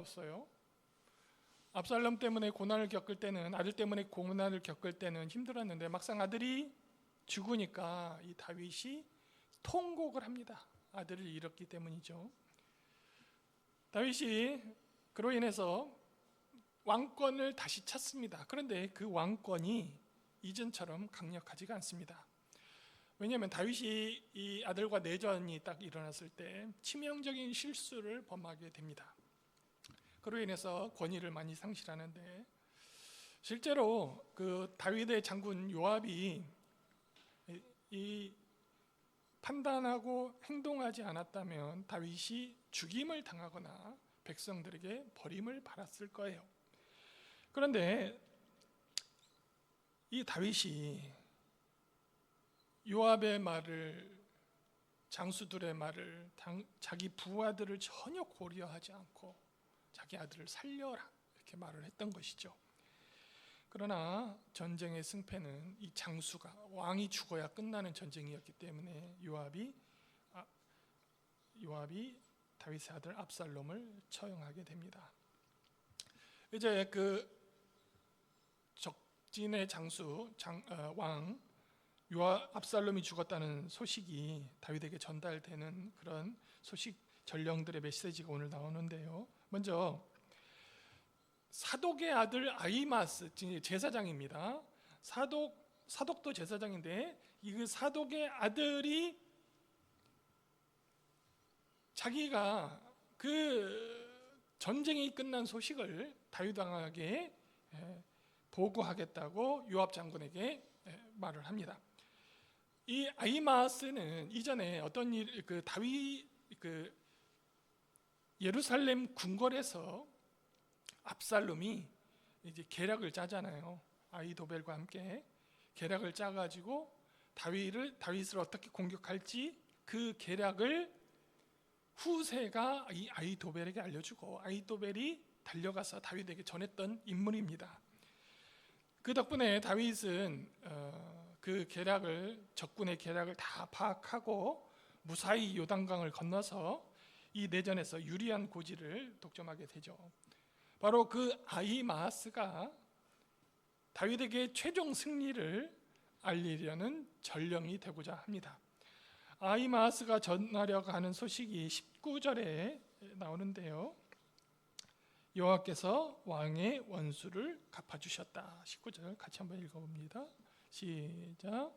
없어요. 압살롬 때문에 고난을 겪을 때는, 아들 때문에 고난을 겪을 때는 힘들었는데 막상 아들이 죽으니까 이 다윗이 통곡을 합니다. 아들을 잃었기 때문이죠. 다윗이 그로 인해서 왕권을 다시 찾습니다. 그런데 그 왕권이 이전처럼 강력하지가 않습니다. 왜냐하면 다윗이 이 아들과 내전이 딱 일어났을 때 치명적인 실수를 범하게 됩니다. 그로 인해서 권위를 많이 상실하는데, 실제로 그 다윗의 장군 요압이 이 판단하고 행동하지 않았다면 다윗이 죽임을 당하거나 백성들에게 버림을 받았을 거예요. 그런데 이 다윗이 요압의 말을, 장수들의 말을, 자기 부하들을 전혀 고려하지 않고 자기 아들을 살려라 이렇게 말을 했던 것이죠. 그러나 전쟁의 승패는 이 장수가, 왕이 죽어야 끝나는 전쟁이었기 때문에 요압이 다윗의 아들 압살롬을 처형하게 됩니다. 이제 그 적진의 장수 왕 압살롬이 죽었다는 소식이 다윗에게 전달되는 그런 소식 전령들의 메시지가 오늘 나오는데요. 먼저 사독의 아들 아히마스, 제사장입니다. 사독도 제사장인데 이 사독의 아들이 자기가 그 전쟁이 끝난 소식을 다윗 왕에게 보고하겠다고 요압 장군에게 말을 합니다. 이 아히마스는 이전에 어떤 그 다윗 그 예루살렘 궁궐에서 압살롬이 이제 계략을 짜잖아요. 아히도벨과 함께 계략을 짜가지고 다윗을 어떻게 공격할지 그 계략을 후세가 이 아히도벨에게 알려주고 아히도벨이 달려가서 다윗에게 전했던 인물입니다. 그 덕분에 다윗은 그 적군의 계략을 다 파악하고 무사히 요단강을 건너서 이 내전에서 유리한 고지를 독점하게 되죠. 바로 그 아히마스가 다윗에게 최종 승리를 알리려는 전령이 되고자 합니다. 아히마스가 전하려고 하는 소식이 19절에 나오는데요. 여호와께서 왕의 원수를 갚아주셨다. 19절 같이 한번 읽어봅니다. 시작.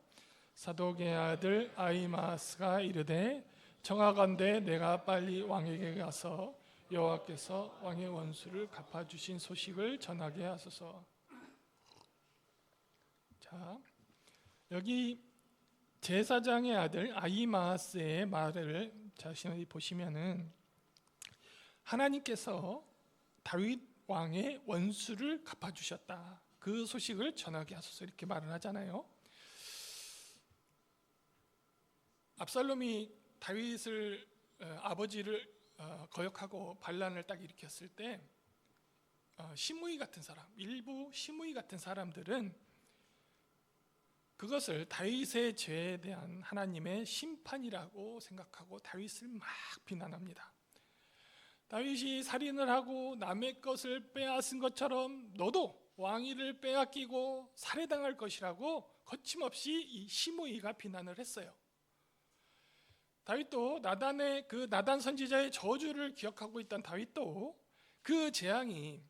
사독의 아들 아히마스가 이르되 청하건대 내가 빨리 왕에게 가서 여호와께서 왕의 원수를 갚아주신 소식을 전하게 하소서. 자, 여기 제사장의 아들 아히마스의 말을 자신이 보시면은 하나님께서 다윗 왕의 원수를 갚아주셨다. 그 소식을 전하게 하소서 이렇게 말을 하잖아요. 압살롬이 다윗을 아버지를 거역하고 반란을 딱 일으켰을 때 시므이 같은 사람, 일부 시므이 같은 사람들은 그것을 다윗의 죄에 대한 하나님의 심판이라고 생각하고 다윗을 막 비난합니다. 다윗이 살인을 하고 남의 것을 빼앗은 것처럼 너도 왕위를 빼앗기고 살해당할 것이라고 거침없이 이 시므이가 비난을 했어요. 다윗도 나단 선지자의 저주를 기억하고 있던 다윗도 그 재앙이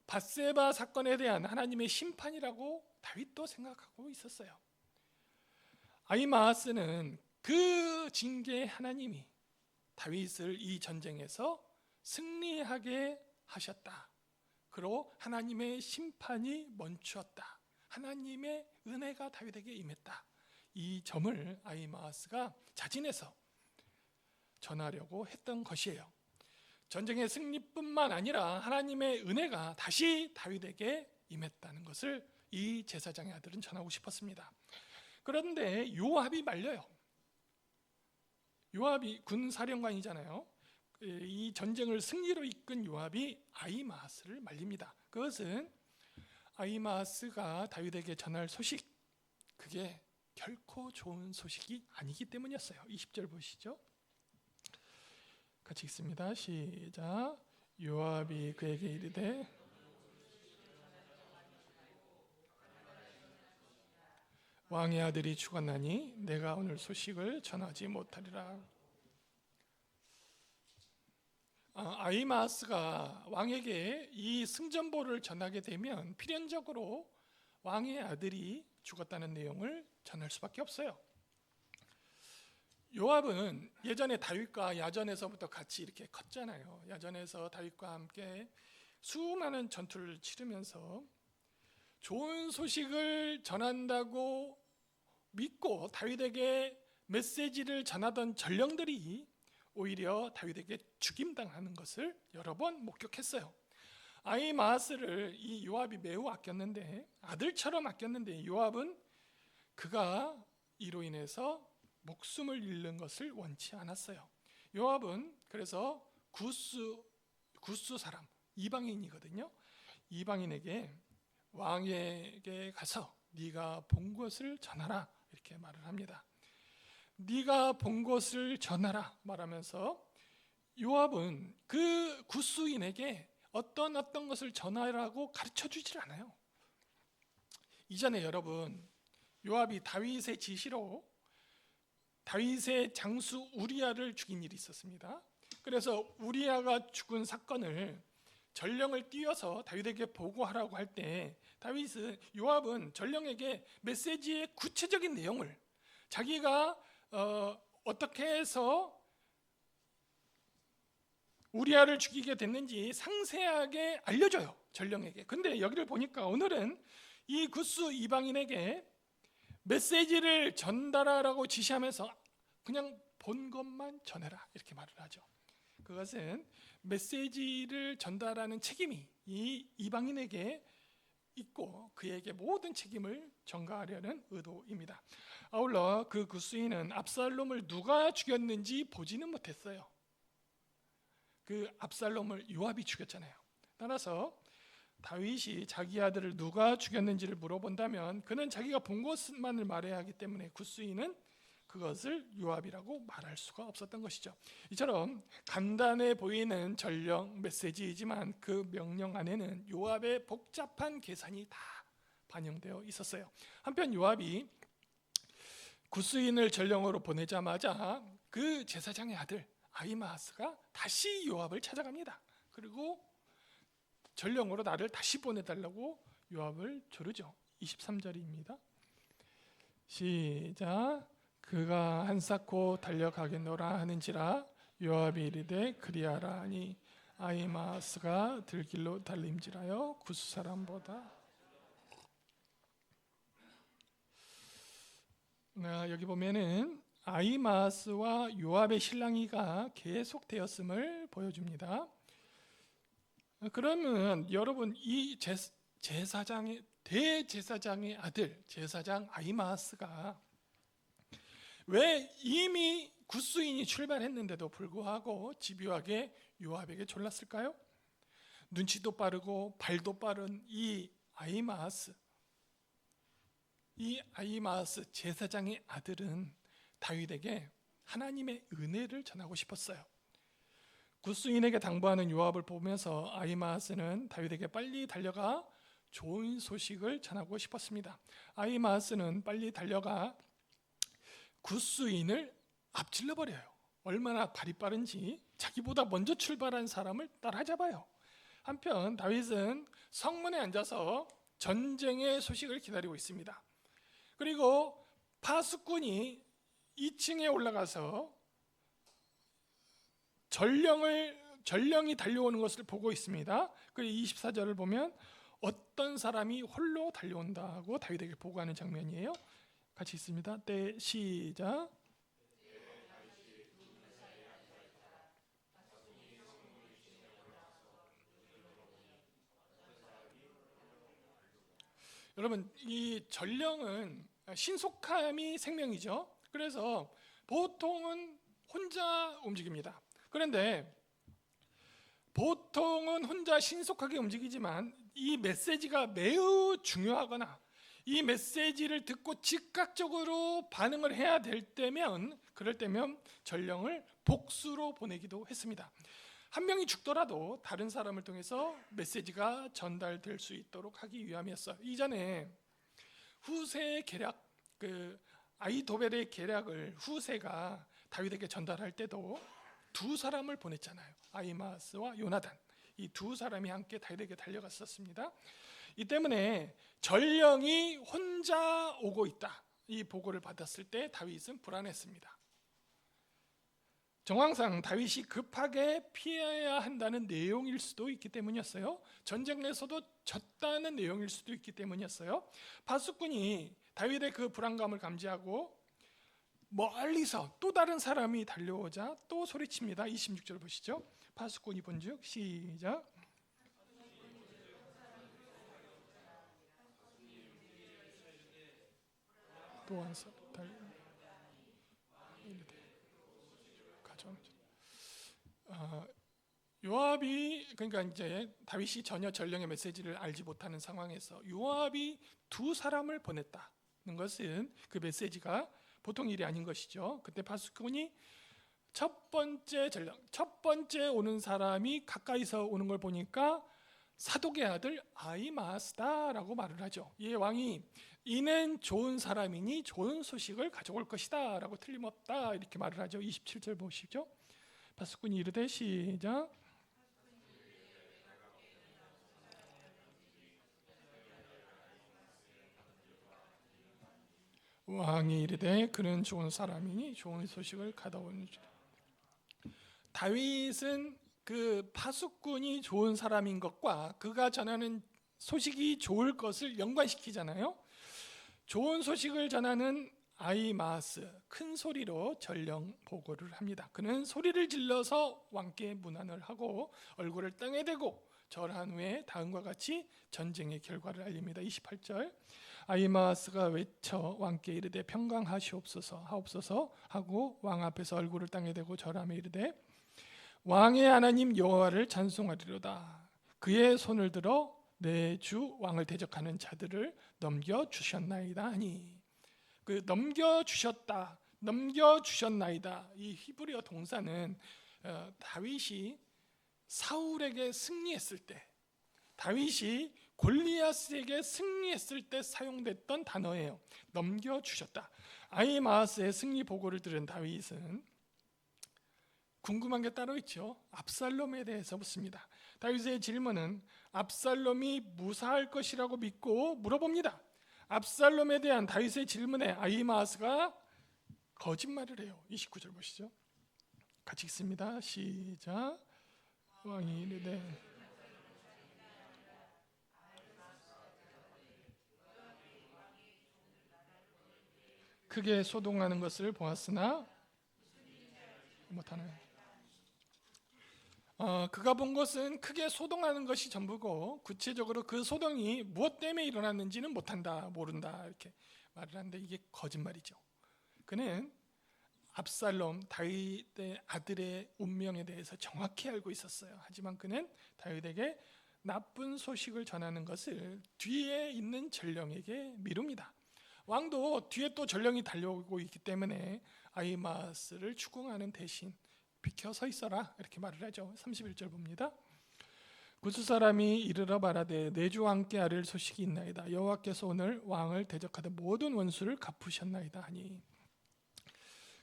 밧세바 사건에 대한 하나님의 심판이라고 다윗도 생각하고 있었어요. 아히마스는 그 징계의 하나님이 다윗을 이 전쟁에서 승리하게 하셨다. 그리고 하나님의 심판이 멈추었다. 하나님의 은혜가 다윗에게 임했다. 이 점을 아히마스가 자진해서 전하려고 했던 것이에요. 전쟁의 승리뿐만 아니라 하나님의 은혜가 다시 다윗에게 임했다는 것을 이 제사장의 아들은 전하고 싶었습니다. 그런데 요압이 말려요. 요압이 군사령관이잖아요. 이 전쟁을 승리로 이끈 요압이 아히마스를 말립니다. 그것은 아히마스가 다윗에게 전할 소식, 그게 결코 좋은 소식이 아니기 때문이었어요. 20절 보시죠. 같이 읽습니다. 시작. 요압이 그에게 이르되 왕의 아들이 죽었나니 내가 오늘 소식을 전하지 못하리라. 아히마아스가 왕에게 이 승전보를 전하게 되면 필연적으로 왕의 아들이 죽었다는 내용을 전할 수밖에 없어요. 요압은 예전에 다윗과 야전에서부터 같이 이렇게 컸잖아요. 야전에서 다윗과 함께 수많은 전투를 치르면서 좋은 소식을 전한다고 믿고 다윗에게 메시지를 전하던 전령들이 오히려 다윗에게 죽임당하는 것을 여러 번 목격했어요. 아히마아스를 이 요압이 매우 아꼈는데, 아들처럼 아꼈는데, 요압은 그가 이로 인해서 목숨을 잃는 것을 원치 않았어요. 요압은 그래서 구스 사람, 이방인이거든요. 이방인에게 왕에게 가서 네가 본 것을 전하라 이렇게 말을 합니다. 네가 본 것을 전하라 말하면서 요압은 그 구스인에게 어떤 것을 전하라고 가르쳐 주질 않아요. 이전에 여러분, 요압이 다윗의 지시로 다윗의 장수 우리아를 죽인 일이 있었습니다. 그래서 우리아가 죽은 사건을 전령을 띄워서 다윗에게 보고하라고 할 때 요압은 전령에게 메시지의 구체적인 내용을 자기가 어떻게 해서 우리아를 죽이게 됐는지 상세하게 알려줘요, 전령에게. 근데 여기를 보니까 오늘은 이 구스 이방인에게 메시지를 전달하라고 지시하면서 그냥 본 것만 전해라 이렇게 말을 하죠. 그것은 메시지를 전달하는 책임이 이 이방인에게 있고 그에게 모든 책임을 전가하려는 의도입니다. 아울러 그 구스인은 압살롬을 누가 죽였는지 보지는 못했어요. 그 압살롬을 요압이 죽였잖아요. 따라서 다윗이 자기 아들을 누가 죽였는지를 물어본다면 그는 자기가 본 것만을 말해야 하기 때문에 구스인은 그것을 요압이라고 말할 수가 없었던 것이죠. 이처럼 간단해 보이는 전령 메시지이지만 그 명령 안에는 요압의 복잡한 계산이 다 반영되어 있었어요. 한편 요압이 구스인을 전령으로 보내자마자 그 제사장의 아들 아히마아스가 다시 요압을 찾아갑니다. 그리고 전령으로 나를 다시 보내달라고 요압을 조르죠. 23절입니다. 시작. 그가 한사코 달려가겠노라 하는지라 요압이 이르되 그리하라 하니 아히마아스가 들길로 달림질하여 구스 사람보다. 여기 보면은 아히마아스와 요압의 신랑이가 계속되었음을 보여줍니다. 그러면 여러분 이 대제사장의 아들 제사장 아히마아스가 왜 이미 구스인이 출발했는데도 불구하고 집요하게 요압에게 졸랐을까요? 눈치도 빠르고 발도 빠른 이 아히마아스 제사장의 아들은 다윗에게 하나님의 은혜를 전하고 싶었어요. 구스인에게 당부하는 요압을 보면서 아히마아스는 다윗에게 빨리 달려가 좋은 소식을 전하고 싶었습니다. 아히마아스는 빨리 달려가 구스인을 앞질러 버려요. 얼마나 발이 빠른지 자기보다 먼저 출발한 사람을 따라잡아요. 한편 다윗은 성문에 앉아서 전쟁의 소식을 기다리고 있습니다. 그리고 파수꾼이 2층에 올라가서 전령이 달려오는 것을 보고 있습니다. 그리고 24절을 보면 어떤 사람이 홀로 달려온다고 다윗에게 보고하는 장면이에요. 같이 있습니다. 때 시작. 여러분 이 전령은 신속함이 생명이죠. 그래서 보통은 혼자 움직입니다. 그런데 보통은 혼자 신속하게 움직이지만 이 메시지가 매우 중요하거나 이 메시지를 듣고 즉각적으로 반응을 해야 될 때면 그럴 때면 전령을 복수로 보내기도 했습니다. 한 명이 죽더라도 다른 사람을 통해서 메시지가 전달될 수 있도록 하기 위함이었어요. 이전에 후세의 계략, 아이도벨의 계략을 후세가 다윗에게 전달할 때도 두 사람을 보냈잖아요. 아히마아스와 요나단, 이 두 사람이 함께 다윗에게 달려갔었습니다. 이 때문에 전령이 혼자 오고 있다, 이 보고를 받았을 때 다윗은 불안했습니다. 정황상 다윗이 급하게 피해야 한다는 내용일 수도 있기 때문이었어요. 전쟁에서도 졌다는 내용일 수도 있기 때문이었어요. 파수꾼이 다윗의 그 불안감을 감지하고 멀리서 또 다른 사람이 달려오자 또 소리칩니다. 26절 보시죠. 파수꾼이 본즉, 시작. 또 한 사람 요압이, 그러니까 이제 다윗이 전혀 전령의 메시지를 알지 못하는 상황에서 요압이 두 사람을 보냈다는 것은 그 메시지가 보통 일이 아닌 것이죠. 그때 파수꾼이 첫 번째 전령, 첫 번째 오는 사람이 가까이서 오는 걸 보니까 사독의 아들 아히마아스다라고 말을 하죠. 이 왕이 이는 좋은 사람이니 좋은 소식을 가져올 것이다 라고 틀림없다 이렇게 말을 하죠. 27절 보시죠. 파수꾼이 이르되, 시작. 왕이 이르되 그는 좋은 사람이니 좋은 소식을 가져오는 줄. 다윗은 그 파수꾼이 좋은 사람인 것과 그가 전하는 소식이 좋을 것을 연관시키잖아요. 좋은 소식을 전하는 아히마아스, 큰 소리로 전령 보고를 합니다. 그는 소리를 질러서 왕께 문안을 하고 얼굴을 땅에 대고 절한 후에 다음과 같이 전쟁의 결과를 알립니다. 28절. 아히마아스가 외쳐 왕께 이르되 평강하시옵소서 하옵소서 하고 왕 앞에서 얼굴을 땅에 대고 절하며 이르되 왕의 하나님 여호와를 찬송하리로다. 그의 손을 들어 내 주 왕을 대적하는 자들을 넘겨 주셨나이다 하니, 그 넘겨 주셨나이다, 이 히브리어 동사는 다윗이 사울에게 승리했을 때, 다윗이 골리앗에게 승리했을 때 사용됐던 단어예요. 넘겨주셨다. 아히마아스의 승리 보고를 들은 다윗은 궁금한 게 따로 있죠. 압살롬에 대해서 묻습니다. 다윗의 질문은 압살롬이 무사할 것이라고 믿고 물어봅니다. 압살롬에 대한 다윗의 질문에 아히마아스가 거짓말을 해요. 29절 보시죠. 같이 읽습니다. 시작. 왕이 이르되 크게 소동하는 것을 보았으나 못하네. 그가 본 것은 크게 소동하는 것이 전부고 구체적으로 그 소동이 무엇 때문에 일어났는지는 못한다, 모른다 이렇게 말을 하는데 이게 거짓말이죠. 그는 압살롬, 다윗의 아들의 운명에 대해서 정확히 알고 있었어요. 하지만 그는 다윗에게 나쁜 소식을 전하는 것을 뒤에 있는 전령에게 미룹니다. 왕도 뒤에 또 전령이 달려오고 있기 때문에 아히마아스를 추궁하는 대신 비켜 서 있어라 이렇게 말을 하죠. 31절 봅니다. 구스 사람이 이르러 말하되 내 주 왕께 아뢰 소식이 있나이다. 여호와께서 오늘 왕을 대적하던 모든 원수를 갚으셨나이다 하니,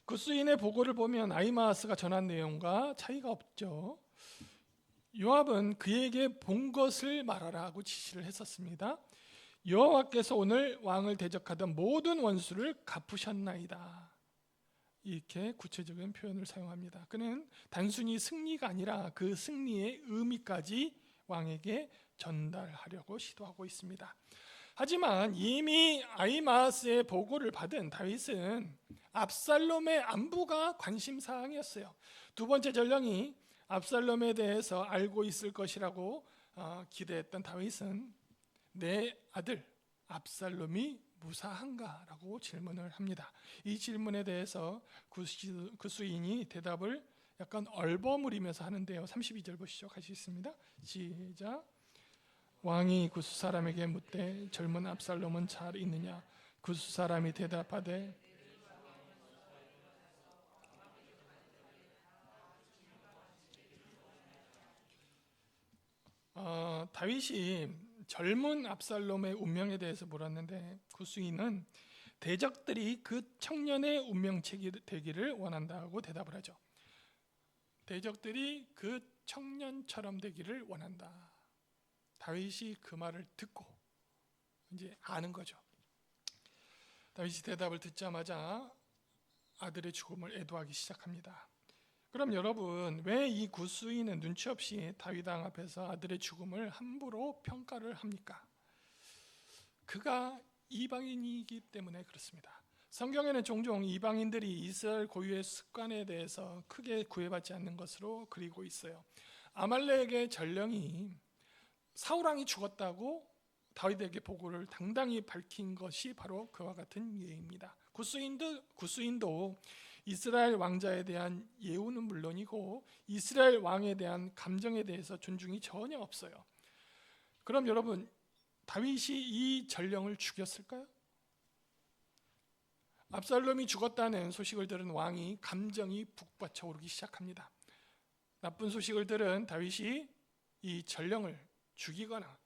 구스인의 보고를 보면 아히마아스가 전한 내용과 차이가 없죠. 요압은 그에게 본 것을 말하라 하고 지시를 했었습니다. 여호와께서 오늘 왕을 대적하던 모든 원수를 갚으셨나이다, 이렇게 구체적인 표현을 사용합니다. 그는 단순히 승리가 아니라 그 승리의 의미까지 왕에게 전달하려고 시도하고 있습니다. 하지만 이미 아히마아스의 보고를 받은 다윗은 압살롬의 안부가 관심사항이었어요. 두 번째 전령이 압살롬에 대해서 알고 있을 것이라고 기대했던 다윗은 내 아들 압살롬이 무사한가라고 질문을 합니다. 이 질문에 대해서 구스인이 대답을 약간 얼버무리면서 하는데요. 32절 보시죠. 같이 있습니다. 시작. 왕이 구스 사람에게 묻되 젊은 압살롬은 잘 있느냐? 구스 사람이 대답하되 다윗이 젊은 압살롬의 운명에 대해서 물었는데 구스이는 대적들이 그 청년의 운명책이 되기를 원한다고 대답을 하죠. 대적들이 그 청년처럼 되기를 원한다. 다윗이 그 말을 듣고 이제 아는 거죠. 다윗이 대답을 듣자마자 아들의 죽음을 애도하기 시작합니다. 그럼 여러분, 왜 이 구스이는 눈치 없이 다윗 왕 앞에서 아들의 죽음을 함부로 평가를 합니까? 그가 이방인이기 때문에 그렇습니다. 성경에는 종종 이방인들이 이스라엘 고유의 습관에 대해서 크게 구애받지 않는 것으로 그리고 있어요. 아말렉의 전령이 사울 왕이 죽었다고 다윗에게 보고를 당당히 밝힌 것이 바로 그와 같은 예입니다. 구스인도 이스라엘 왕자에 대한 예우는 물론이고 이스라엘 왕에 대한 감정에 대해서 존중이 전혀 없어요. 그럼 여러분, 다윗이 이 전령을 죽였을까요? 압살롬이 죽었다는 소식을 들은 왕이 감정이 북받쳐 오르기 시작합니다. 나쁜 소식을 들은 다윗이 이 전령을 죽이거나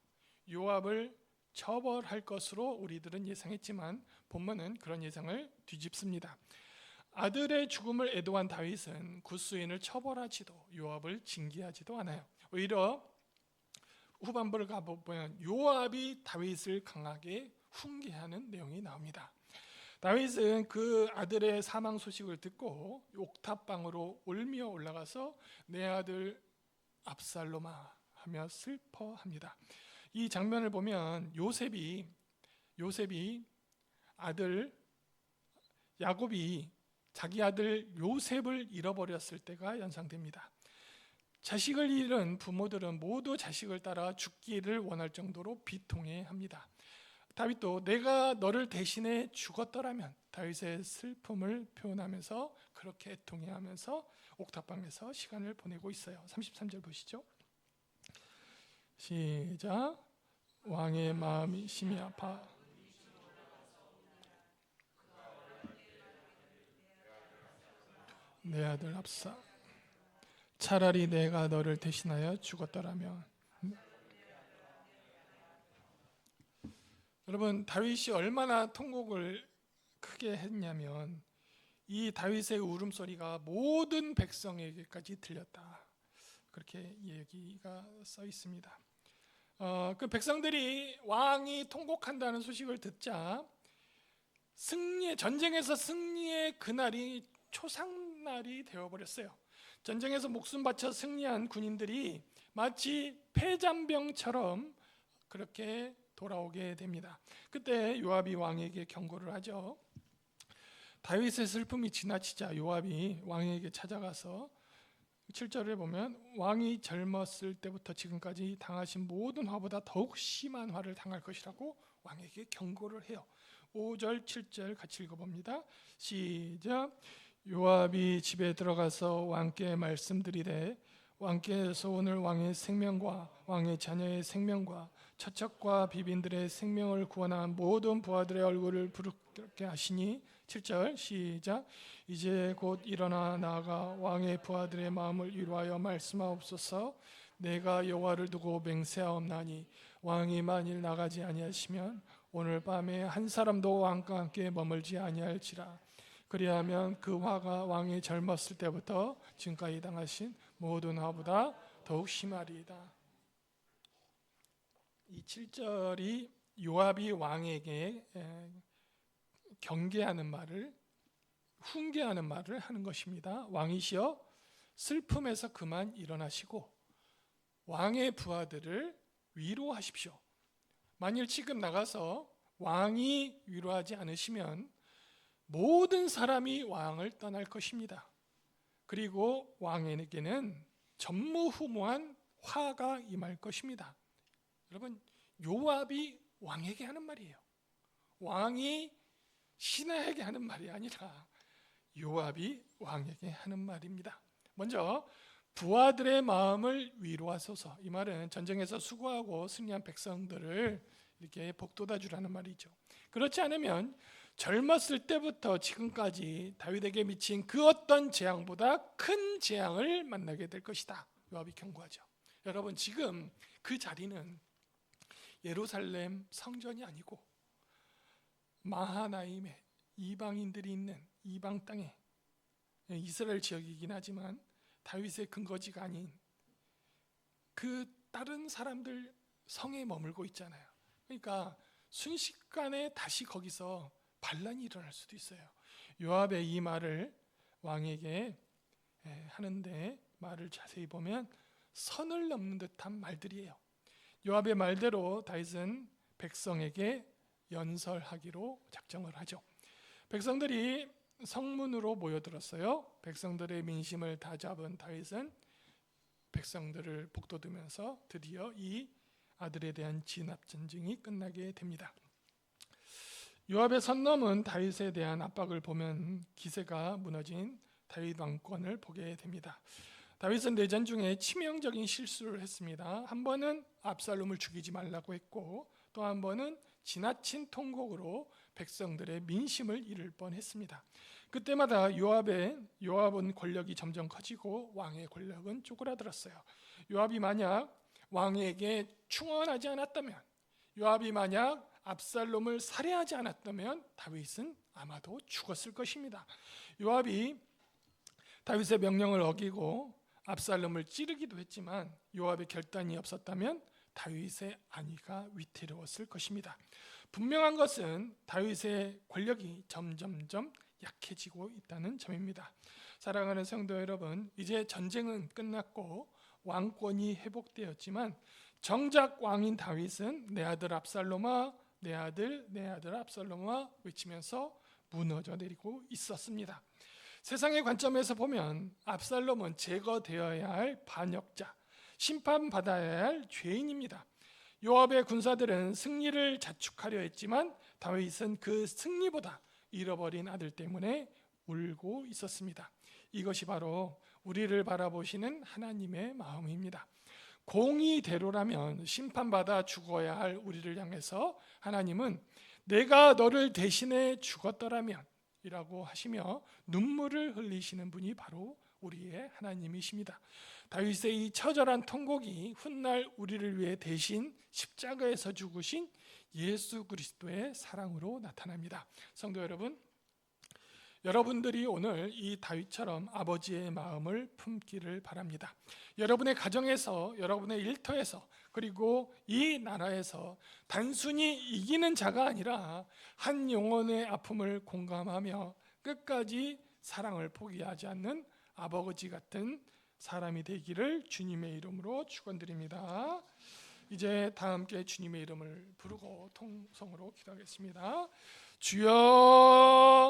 요압을 처벌할 것으로 우리들은 예상했지만 본문은 그런 예상을 뒤집습니다. 아들의 죽음을 애도한 다윗은 구스인을 처벌하지도 요압을 징계하지도 않아요. 오히려 후반부를 가보면 요압이 다윗을 강하게 훈계하는 내용이 나옵니다. 다윗은 그 아들의 사망 소식을 듣고 옥탑방으로 울며 올라가서 내 아들 압살롬아 하며 슬퍼합니다. 이 장면을 보면 요셉이 아들 야곱이 자기 아들 요셉을 잃어버렸을 때가 연상됩니다. 자식을 잃은 부모들은 모두 자식을 따라 죽기를 원할 정도로 비통해합니다. 다윗도 내가 너를 대신해 죽었더라면, 다윗의 슬픔을 표현하면서 그렇게 애통해하면서 옥탑방에서 시간을 보내고 있어요. 33절 보시죠. 시작. 왕의 마음이 심히 아파 내 아들 압사, 차라리 내가 너를 대신하여 죽었더라면. 여러분, 다윗이 얼마나 통곡을 크게 했냐면 이 다윗의 울음소리가 모든 백성에게까지 들렸다. 그렇게 얘기가 써 있습니다. 그 백성들이 왕이 통곡한다는 소식을 듣자 전쟁에서 승리의 그날이 초상날이 되어버렸어요. 전쟁에서 목숨 바쳐 승리한 군인들이 마치 패잔병처럼 그렇게 돌아오게 됩니다. 그때 요압이 왕에게 경고를 하죠. 다윗의 슬픔이 지나치자 요압이 왕에게 찾아가서 7절에 보면 왕이 젊었을 때부터 지금까지 당하신 모든 화보다 더욱 심한 화를 당할 것이라고 왕에게 경고를 해요. 5절 7절 같이 읽어봅니다. 시작. 요압이 집에 들어가서 왕께 말씀드리되 왕께서 오늘 왕의 생명과 왕의 자녀의 생명과 처척과 비빈들의 생명을 구원한 모든 부하들의 얼굴을 부르게 하시니 7절 시작. 이제 곧 일어나 나아가 왕의 부하들의 마음을 위로하여 말씀하옵소서. 내가 여호와를 두고 맹세하옵나니 왕이 만일 나가지 아니하시면 오늘 밤에 한 사람도 왕과 함께 머물지 아니할지라. 그리하면 그 화가 왕이 젊었을 때부터 지금까지 당하신 모든 화보다 더욱 심하리이다. 이 7절이 요압이 왕에게 경계하는 말을, 훈계하는 말을 하는 것입니다. 왕이시여 슬픔에서 그만 일어나시고 왕의 부하들을 위로하십시오. 만일 지금 나가서 왕이 위로하지 않으시면 모든 사람이 왕을 떠날 것입니다. 그리고 왕에게는 전무후무한 화가 임할 것입니다. 여러분, 요압이 왕에게 하는 말이에요. 왕이 신하에게 하는 말이 아니라 요압이 왕에게 하는 말입니다. 먼저 부하들의 마음을 위로하소서. 이 말은 전쟁에서 수고하고 승리한 백성들을 이렇게 복돋아 주라는 말이죠. 그렇지 않으면 젊었을 때부터 지금까지 다윗에게 미친 그 어떤 재앙보다 큰 재앙을 만나게 될 것이다. 요압이 경고하죠. 여러분, 지금 그 자리는 예루살렘 성전이 아니고 마하나임의 이방인들이 있는 이방 땅에, 이스라엘 지역이긴 하지만 다윗의 근거지가 아닌 그 다른 사람들 성에 머물고 있잖아요. 그러니까 순식간에 다시 거기서 반란이 일어날 수도 있어요. 요압의 이 말을 왕에게 하는데 말을 자세히 보면 선을 넘는 듯한 말들이에요. 요압의 말대로 다윗은 백성에게 연설하기로 작정을 하죠. 백성들이 성문으로 모여들었어요. 백성들의 민심을 다 잡은 다윗은 백성들을 북돋우면서 드디어 이 아들에 대한 진압 전쟁이 끝나게 됩니다. 요압의 선 넘은 다윗에 대한 압박을 보면 기세가 무너진 다윗 왕권을 보게 됩니다. 다윗은 내전 중에 치명적인 실수를 했습니다. 한 번은 압살롬을 죽이지 말라고 했고, 또 한 번은 지나친 통곡으로 백성들의 민심을 잃을 뻔했습니다. 그때마다 요압은 권력이 점점 커지고 왕의 권력은 쪼그라들었어요. 요압이 만약 왕에게 충원하지 않았다면, 요압이 만약 압살롬을 살해하지 않았다면 다윗은 아마도 죽었을 것입니다. 요압이 다윗의 명령을 어기고 압살롬을 찌르기도 했지만 요압의 결단이 없었다면 다윗의 안위가 위태로웠을 것입니다. 분명한 것은 다윗의 권력이 점점점 약해지고 있다는 점입니다. 사랑하는 성도 여러분, 이제 전쟁은 끝났고 왕권이 회복되었지만 정작 왕인 다윗은 내 아들 압살롬아, 내 아들 압살롬아 외치면서 무너져 내리고 있었습니다. 세상의 관점에서 보면 압살롬은 제거되어야 할 반역자, 심판받아야 할 죄인입니다. 요압의 군사들은 승리를 자축하려 했지만 다윗은 그 승리보다 잃어버린 아들 때문에 울고 있었습니다. 이것이 바로 우리를 바라보시는 하나님의 마음입니다. 공의대로라면 심판받아 죽어야 할 우리를 향해서 하나님은 내가 너를 대신해 죽었더라면 이라고 하시며 눈물을 흘리시는 분이 바로 우리의 하나님이십니다. 다윗의 이 처절한 통곡이 훗날 우리를 위해 대신 십자가에서 죽으신 예수 그리스도의 사랑으로 나타납니다. 성도 여러분, 여러분들이 오늘 이 다윗처럼 아버지의 마음을 품기를 바랍니다. 여러분의 가정에서, 여러분의 일터에서, 그리고 이 나라에서 단순히 이기는 자가 아니라 한 영혼의 아픔을 공감하며 끝까지 사랑을 포기하지 않는 아버지 같은 사람이 되기를 주님의 이름으로 축원드립니다. 이제 다 함께 주님의 이름을 부르고 통성으로 기도하겠습니다. 주여